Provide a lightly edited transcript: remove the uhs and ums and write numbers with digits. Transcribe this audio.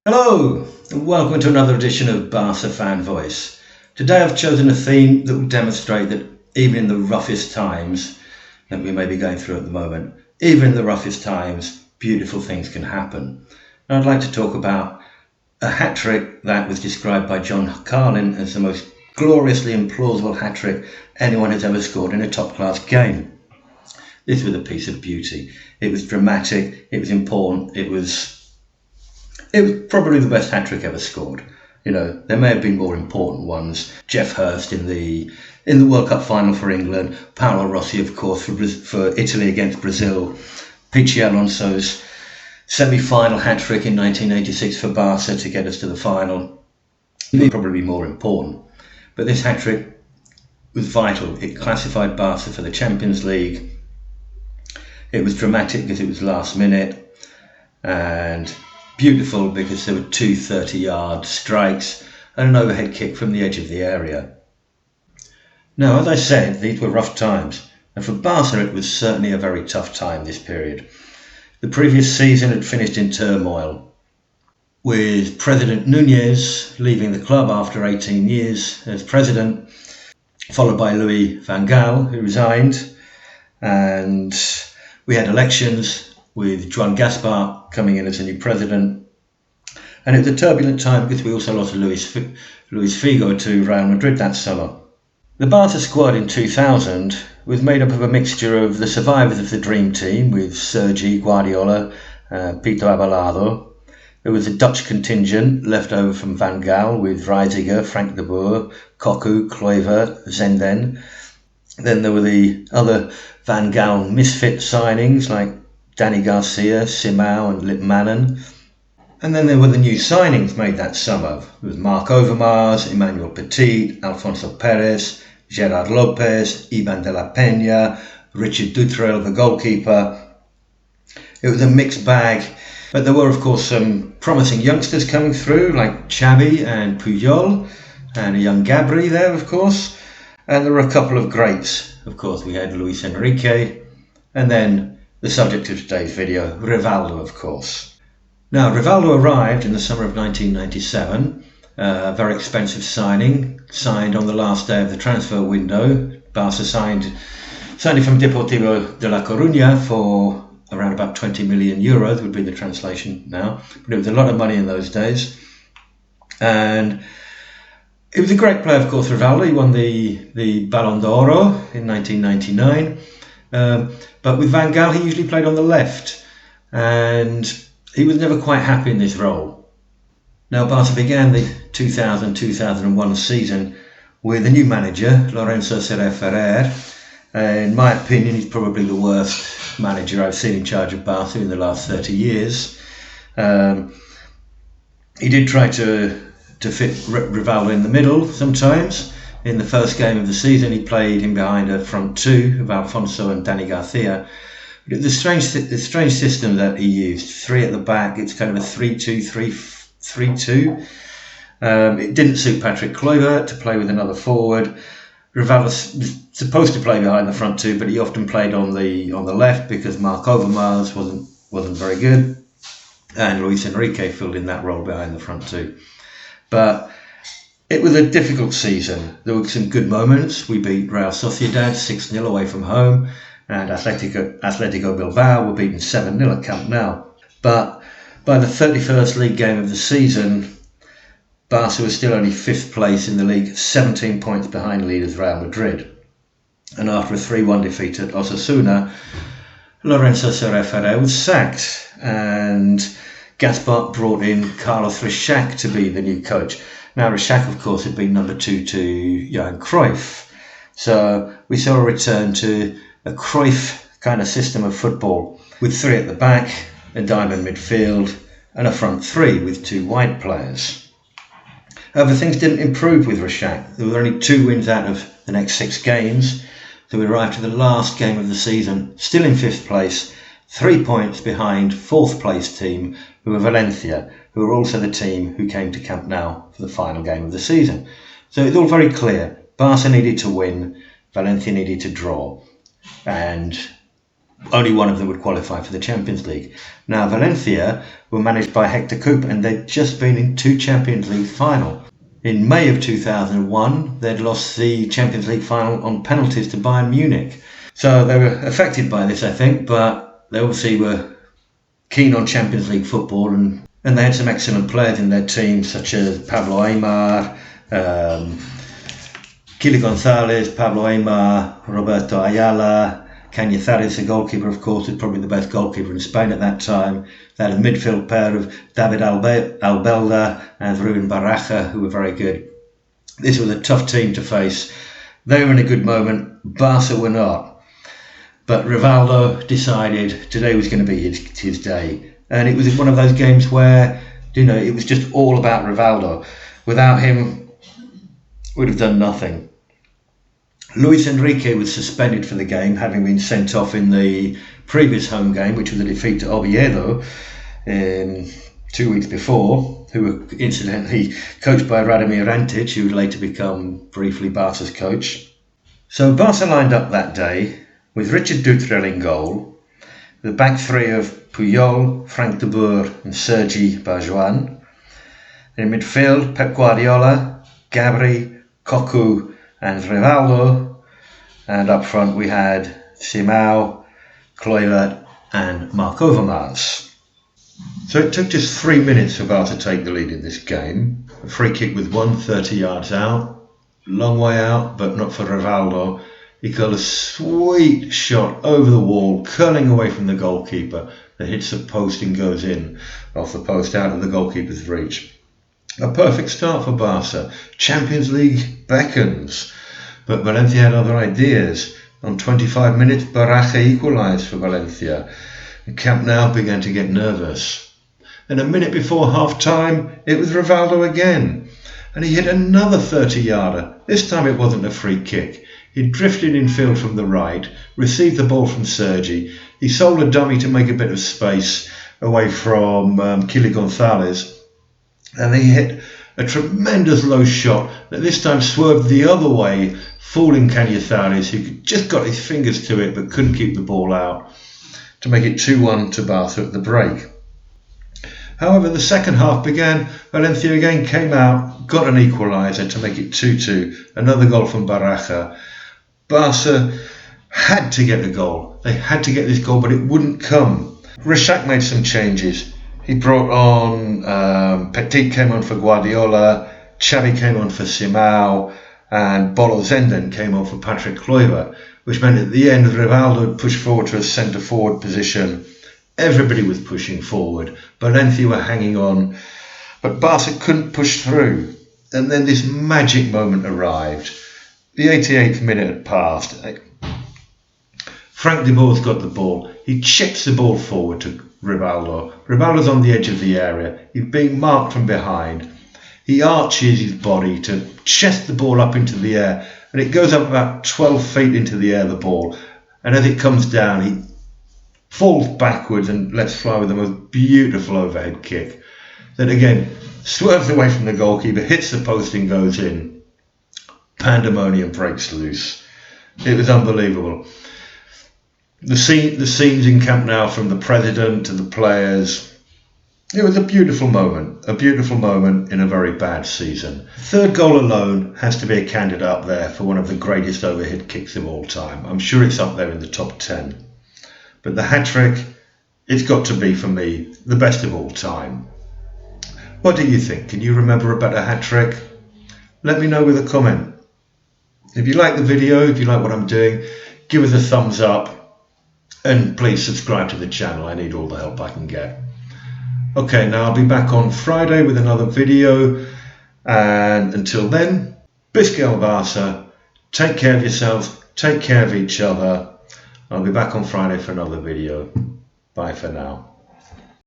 Hello, and welcome to another edition of Barça Fan Voice. Today I've chosen a theme that will demonstrate that even in the roughest times that we may be going through at the moment, even in the roughest times, beautiful things can happen. And I'd like to talk about a hat-trick that was described by John Carlin as the most gloriously implausible hat-trick anyone has ever scored in a top-class game. This was a piece of beauty. It was dramatic, it was important, it was probably the best hat-trick ever scored. There may have been more important ones. Geoff Hurst in the World Cup final for England, Paolo Rossi, of course, for Italy against Brazil, Pichi Alonso's semi-final hat-trick in 1986 for Barça to get us to the final. It would probably be more important. But this hat-trick was vital. It classified Barça for the Champions League. It was dramatic because it was last minute, and beautiful because there were two 30-yard strikes and an overhead kick from the edge of the area. Now, as I said, these were rough times, and for Barca it was certainly a very tough time this period. The previous season had finished in turmoil, with President Núñez leaving the club after 18 years as president, followed by Louis van Gaal, who resigned, and we had elections with Joan Gaspar coming in as a new president. And it was a turbulent time because we also lost Luis Figo to Real Madrid that summer. The Barca squad in 2000 was made up of a mixture of the survivors of the Dream Team with Sergi, Guardiola, Pito Abalado. There was a Dutch contingent left over from Van Gaal with Reisiger, Frank de Boer, Cocu, Kluivert, Zenden. Then there were the other Van Gaal misfit signings like Danny Garcia, Simao and Litmanen. And then there were the new signings made that summer. There was Marc Overmars, Emmanuel Petit, Alfonso Perez, Gerard Lopez, Ivan de la Peña, Richard Dutrell, the goalkeeper. It was a mixed bag, but there were of course some promising youngsters coming through like Xavi and Puyol, and a young Gabri there of course. And there were a couple of greats. Of course we had Luis Enrique, and then the subject of today's video, Rivaldo, of course. Now, Rivaldo arrived in the summer of 1997, a very expensive signing, signed on the last day of the transfer window. Barca signed him from Deportivo de La Coruña for around about 20 million euros, would be the translation now. But it was a lot of money in those days. And it was a great player, of course, Rivaldo. He won the Ballon d'Oro in 1999. But with Van Gaal, he usually played on the left, and he was never quite happy in this role. Now, Barca began the 2000-2001 season with a new manager, Lorenzo Serra Ferrer. In my opinion, he's probably the worst manager I've seen in charge of Barca in the last 30 years. He did try to fit Rivaldo in the middle sometimes. In the first game of the season, he played him behind a front two of Alfonso and Danny Garcia. But the strange system that he used, three at the back, it's kind of a 3-2-3-2. It didn't suit Patrick Kluivert to play with another forward. Rivaldo was supposed to play behind the front two, but he often played on the left because Marc Overmars wasn't very good, and Luis Enrique filled in that role behind the front two. But it was a difficult season. There were some good moments. We beat Real Sociedad 6-0 away from home, and Atletico Bilbao were beaten 7-0 at Camp Nou. But by the 31st league game of the season, Barca was still only 5th place in the league, 17 points behind leaders Real Madrid. And after a 3-1 defeat at Osasuna, Lorenzo Serra Ferrer was sacked, and Gaspar brought in Carlos Reixac to be the new coach. Now, Reixac, of course, had been number 2 to Johan Cruyff. So we saw a return to a Cruyff kind of system of football, with 3 at the back, a diamond midfield, and a front 3 with 2 wide players. However, things didn't improve with Reixac. There were only 2 wins out of the next 6 games. So we arrived to the last game of the season, still in 5th place, 3 points behind 4th place team, who were Valencia, who were also the team who came to Camp Nou for the final game of the season. So it's all very clear. Barca needed to win, Valencia needed to draw. And only one of them would qualify for the Champions League. Now, Valencia were managed by Hector Cooper, and they'd just been in 2 Champions League finals. In May of 2001, they'd lost the Champions League final on penalties to Bayern Munich. So they were affected by this, I think, but they obviously were keen on Champions League football, and they had some excellent players in their team, such as Pablo Aimar, Kili Gonzalez, Pablo Aimar, Roberto Ayala. Cañizares, the goalkeeper, of course, was probably the best goalkeeper in Spain at that time. They had a midfield pair of David Albelda and Ruben Baraja, who were very good. This was a tough team to face. They were in a good moment. Barca were not. But Rivaldo decided today was going to be his day. And it was one of those games where, it was just all about Rivaldo. Without him, we'd have done nothing. Luis Enrique was suspended for the game, having been sent off in the previous home game, which was a defeat to Oviedo 2 weeks before, who were incidentally coached by Radomir Antic, who would later become briefly Barca's coach. So Barca lined up that day with Richard Dutrell in goal, the back three of Puyol, Frank de Boer and Sergi Barjuan. In midfield, Pep Guardiola, Gabri, Cocu and Rivaldo, and up front we had Simao, Kluivert and Marc Overmars. So it took just 3 minutes for Barca to take the lead in this game. A free kick with 130 yards out, long way out, but not for Rivaldo. He got a sweet shot over the wall, curling away from the goalkeeper, that hits the post and goes in off the post out of the goalkeeper's reach. A perfect start for Barca. Champions League beckons. But Valencia had other ideas. On 25 minutes, Baraja equalised for Valencia. The Camp Nou began to get nervous. Then a minute before half-time, it was Rivaldo again. And he hit another 30-yarder. This time it wasn't a free kick. He drifted in field from the right, received the ball from Sergi. He sold a dummy to make a bit of space away from Kili Gonzalez. And he hit a tremendous low shot that this time swerved the other way, fooling Cañizares, who just got his fingers to it but couldn't keep the ball out, to make it 2-1 to Barca at the break. However, the second half began. Valencia again came out, got an equaliser to make it 2-2, another goal from Baraja. Barca had to get a goal. They had to get this goal, but it wouldn't come. Rishak made some changes. He brought on, Petit came on for Guardiola, Xavi came on for Simao, and Bolo Zenden came on for Patrick Kluivert, which meant at the end Rivaldo pushed forward to a centre-forward position. Everybody was pushing forward. Valencia were hanging on, but Barca couldn't push through. And then this magic moment arrived. The 88th minute had passed. Frank de Boer's got the ball. He chips the ball forward to Rivaldo. Rivaldo's on the edge of the area. He's being marked from behind. He arches his body to chest the ball up into the air, and it goes up about 12 feet into the air, the ball. And as it comes down, he falls backwards and lets fly with the most beautiful overhead kick. Then again, swerves away from the goalkeeper, hits the post and goes in. Pandemonium breaks loose. It was unbelievable. The scenes in Camp Nou, from the president to the players, it was a beautiful moment in a very bad season. Third goal alone has to be a candidate up there for one of the greatest overhead kicks of all time. I'm sure it's up there in the top 10. But the hat-trick, it's got to be, for me, the best of all time. What do you think? Can you remember a better hat-trick? Let me know with a comment. If you like the video, if you like what I'm doing, give us a thumbs up. And please subscribe to the channel. I need all the help I can get. Okay, now I'll be back on Friday with another video. And until then, Bisque el Barça. Take care of yourselves. Take care of each other. I'll be back on Friday for another video. Bye for now.